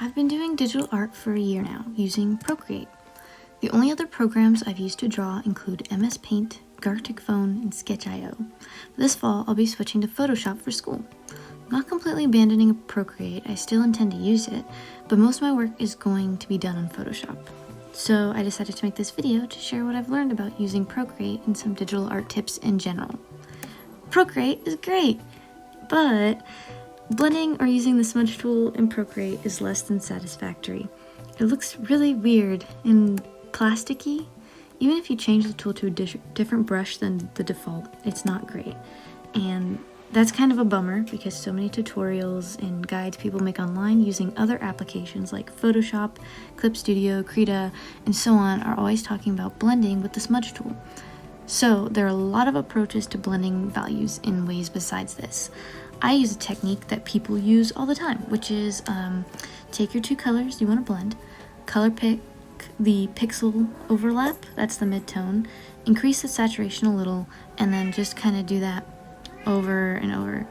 I've been doing digital art for a year now using Procreate. The only other programs I've used to draw include MS Paint, Gartic Phone, and Sketch.io. This fall, I'll be switching to Photoshop for school. I'm not completely abandoning Procreate, I still intend to use it, but most of my work is going to be done on Photoshop. So I decided to make this video to share what I've learned about using Procreate and some digital art tips in general. Procreate is great, but blending or using the smudge tool in Procreate is less than satisfactory. It looks really weird and plasticky. Even if you change the tool to a different brush than the default, it's not great. And that's kind of a bummer because so many tutorials and guides people make online using other applications like Photoshop, Clip Studio, Krita, and so on are always talking about blending with the smudge tool. So there are a lot of approaches to blending values in ways besides this. I use a technique that people use all the time, which is take your two colors you want to blend, color pick the pixel overlap, that's the mid-tone, increase the saturation a little, and then just kind of do that over and over.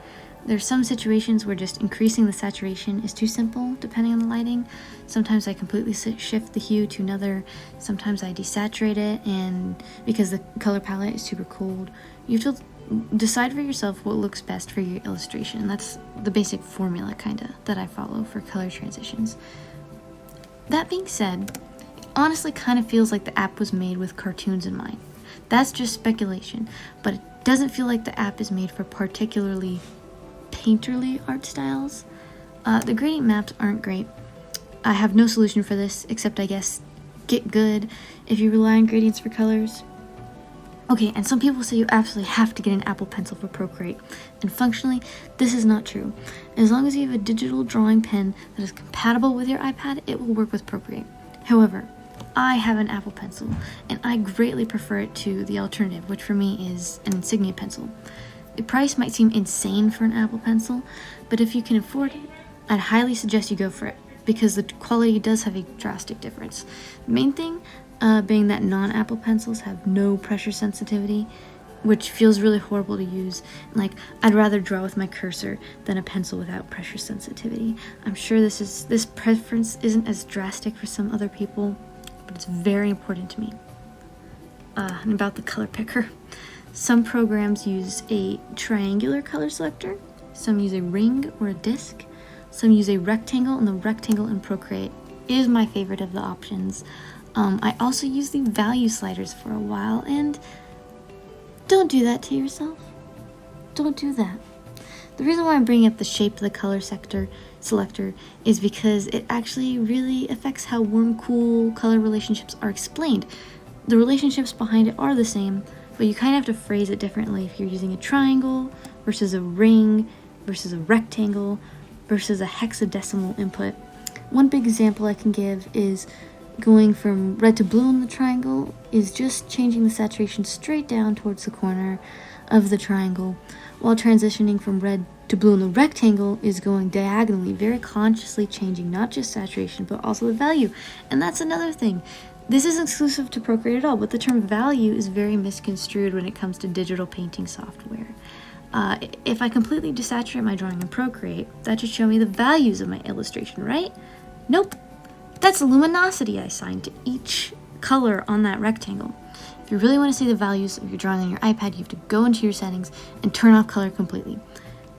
There's some situations where just increasing the saturation is too simple depending on the lighting. Sometimes I completely shift the hue to another, sometimes I desaturate it, and because the color palette is super cold, you have to decide for yourself what looks best for your illustration. That's the basic formula kinda that I follow for color transitions. That being said, it honestly kind of feels like the app was made with cartoons in mind. That's just speculation, but it doesn't feel like the app is made for particularly painterly art styles. The gradient maps aren't great. I have no solution for this except, I guess, get good if you rely on gradients for colors. Okay, and some people say you absolutely have to get an Apple Pencil for Procreate, and functionally, this is not true. As long as you have a digital drawing pen that is compatible with your iPad, it will work with Procreate. However, I have an Apple Pencil, and I greatly prefer it to the alternative, which for me is an Insignia pencil. The price might seem insane for an Apple Pencil, but if you can afford it, I'd highly suggest you go for it, because the quality does have a drastic difference. The main thing being that non-Apple pencils have no pressure sensitivity, which feels really horrible to use. Like, I'd rather draw with my cursor than a pencil without pressure sensitivity. I'm sure this preference isn't as drastic for some other people, but it's very important to me. And about the color picker. Some programs use a triangular color selector, some use a ring or a disc, some use a rectangle, and the rectangle in Procreate is my favorite of the options. I also used the value sliders for a while, and don't do that to yourself. Don't do that. The reason why I'm bringing up the shape of the color selector is because it actually really affects how warm-cool color relationships are explained. The relationships behind it are the same, but you kind of have to phrase it differently if you're using a triangle versus a ring versus a rectangle versus a hexadecimal input. One big example I can give is going from red to blue in the triangle is just changing the saturation straight down towards the corner of the triangle, while transitioning from red to blue in the rectangle is going diagonally, very consciously changing not just saturation but also the value. And that's another thing. This isn't exclusive to Procreate at all, but the term value is very misconstrued when it comes to digital painting software. If I completely desaturate my drawing in Procreate, that should show me the values of my illustration, right? Nope. That's the luminosity I assigned to each color on that rectangle. If you really want to see the values of your drawing on your iPad, you have to go into your settings and turn off color completely.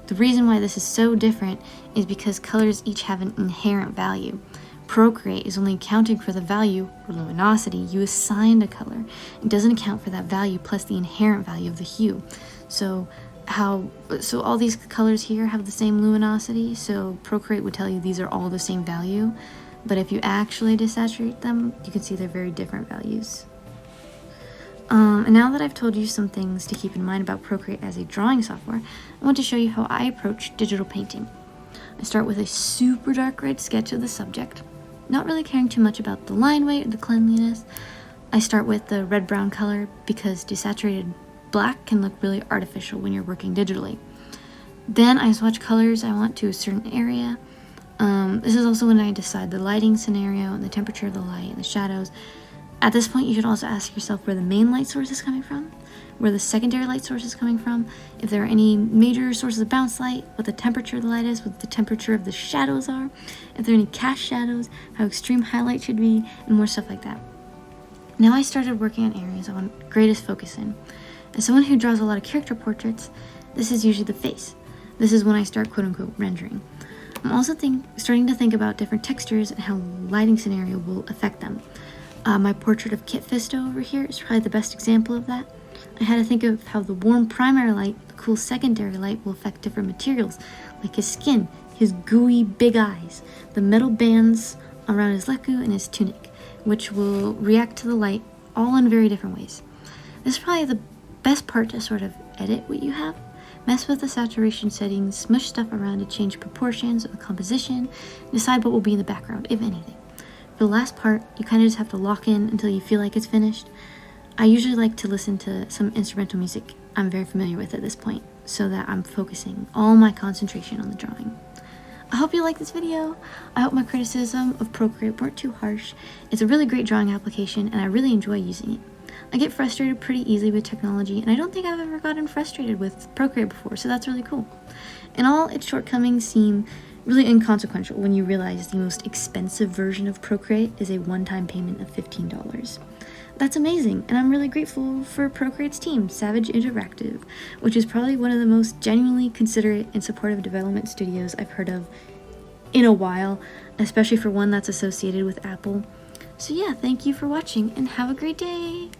The reason why this is so different is because colors each have an inherent value. Procreate is only accounting for the value, or luminosity, you assigned a color. It doesn't account for that value plus the inherent value of the hue. So all these colors here have the same luminosity, so Procreate would tell you these are all the same value. But if you actually desaturate them, you can see they're very different values. And now that I've told you some things to keep in mind about Procreate as a drawing software, I want to show you how I approach digital painting. I start with a super dark red sketch of the subject, not really caring too much about the line weight or the cleanliness. I start with the red-brown color because desaturated black can look really artificial when you're working digitally. Then I swatch colors I want to a certain area. This is also when I decide the lighting scenario and the temperature of the light and the shadows. At this point, you should also ask yourself where the main light source is coming from, where the secondary light source is coming from, if there are any major sources of bounce light, what the temperature of the light is, what the temperature of the shadows are, if there are any cast shadows, how extreme highlight should be, and more stuff like that. Now I started working on areas I want greatest focus in. As someone who draws a lot of character portraits, this is usually the face. This is when I start quote-unquote rendering. I'm also starting to think about different textures and how lighting scenario will affect them. My portrait of Kit Fisto over here is probably the best example of that. I had to think of how the warm primary light, the cool secondary light will affect different materials, like his skin, his gooey big eyes, the metal bands around his leku, and his tunic, which will react to the light all in very different ways. This is probably the best part to sort of edit what you have. Mess with the saturation settings, smush stuff around to change proportions or the composition, decide what will be in the background, if anything. For the last part, you kind of just have to lock in until you feel like it's finished. I usually like to listen to some instrumental music I'm very familiar with at this point, so that I'm focusing all my concentration on the drawing. I hope you like this video. I hope my criticism of Procreate weren't too harsh. It's a really great drawing application, and I really enjoy using it. I get frustrated pretty easily with technology, and I don't think I've ever gotten frustrated with Procreate before, so that's really cool. And all its shortcomings seem really inconsequential when you realize the most expensive version of Procreate is a one-time payment of $15. That's amazing, and I'm really grateful for Procreate's team, Savage Interactive, which is probably one of the most genuinely considerate and supportive development studios I've heard of in a while, especially for one that's associated with Apple. So yeah, thank you for watching, and have a great day!